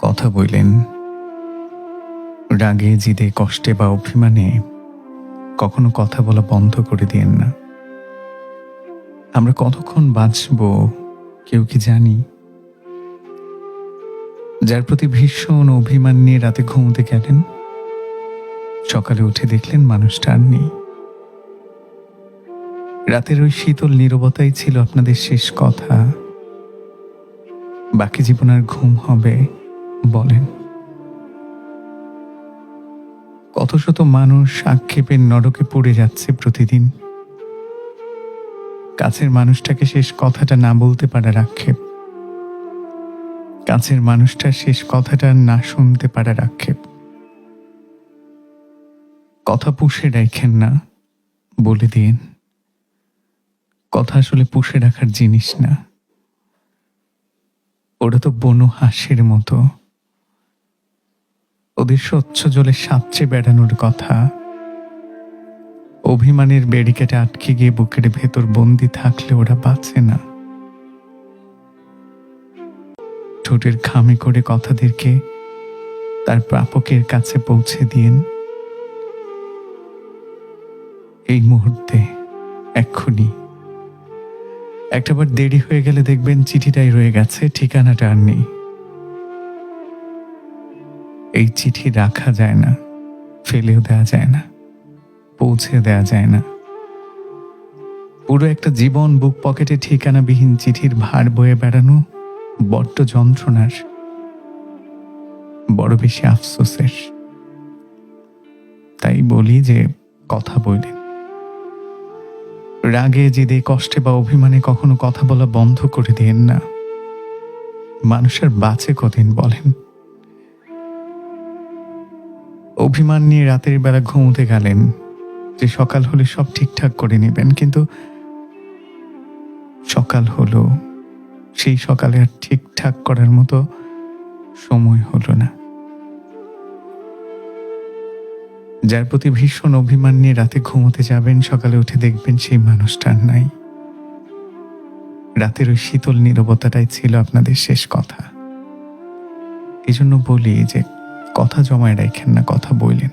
কথা বললেন। রাগে, জিদে, কষ্টে বা অভিমানে কখনো কথা বলা বন্ধ করে দিয়েন না। আমরা কতক্ষণ বাঁচব কেউ কি জানি? যার প্রতি ভীষণ অভিমান নিয়ে রাতে ঘুমোতে গেলেন, সকালে উঠে দেখলেন মানুষটা আর নেই। রাতের ওই শীতল নীরবতাই ছিল আপনাদের শেষ কথা। বাকি জীবন আর ঘুম হবে বলেন? কত শত মানুষ আক্ষেপের নরকে পড়ে যাচ্ছে প্রতিদিন। কাছের মানুষটাকে শেষ কথাটা না বলতে পারার আক্ষেপ, কাছের মানুষটার শেষ কথাটা না শুনতে পারার আক্ষেপ। কথা পুষে রাখেন না, বলে দিন। কথা আসলে পুষে রাখার জিনিস না, ওরা তো বনো হাঁসের মতো। ওদের স্বচ্ছ জলে সাঁতরে বেড়ানোর কথা। অভিমানের ব্যারিকেডে আটকে গিয়ে বুকের ভেতর বন্দি থাকলে ওরা বাঁচে না। ঠোঁটের খামে করে কথাদেরকে তার প্রাপকের কাছে পৌঁছে দিন। এই মুহূর্তে, এক্ষুনি। একটাবার দেরি হয়ে গেলে দেখবেন চিঠিটাই রয়ে গেছে, ঠিকানাটা আর নেই। এই চিঠি রাখা যায় না, ফেলেও দেওয়া যায় না, পৌঁছে দেওয়া যায় না। পুরো একটা জীবন বুক পকেটে ঠিকানাবিহীন চিঠির ভার বয়ে বেড়ানো বড্ড যন্ত্রণার, বড় বেশি আফসোসের। তাই বলি যে কথা বললেন। রাগে, জিদে, কষ্টে বা অভিমানে কখনো কথা বলা বন্ধ করে দিয়েন না। মানুষের বাঁচে কদিন বলেন? অভিমান নিয়ে রাতের বেলা ঘুমোতে গেলেন যে সকাল হলে সব ঠিকঠাক করে নেবেন, কিন্তু সকাল হলো, সেই সকালে আর ঠিকঠাক করার মতো সময় হলো না। যার প্রতি ভীষণ অভিমান নিয়ে রাতে ঘুমোতে যাবেন, সকালে উঠে দেখবেন সেই মানুষটা আর নাই। রাতের ওই শীতল নীরবতাটাই ছিল আপনাদের শেষ কথা। এই জন্য বলি যে কথা জমায় রাখেন না, কথা বললেন।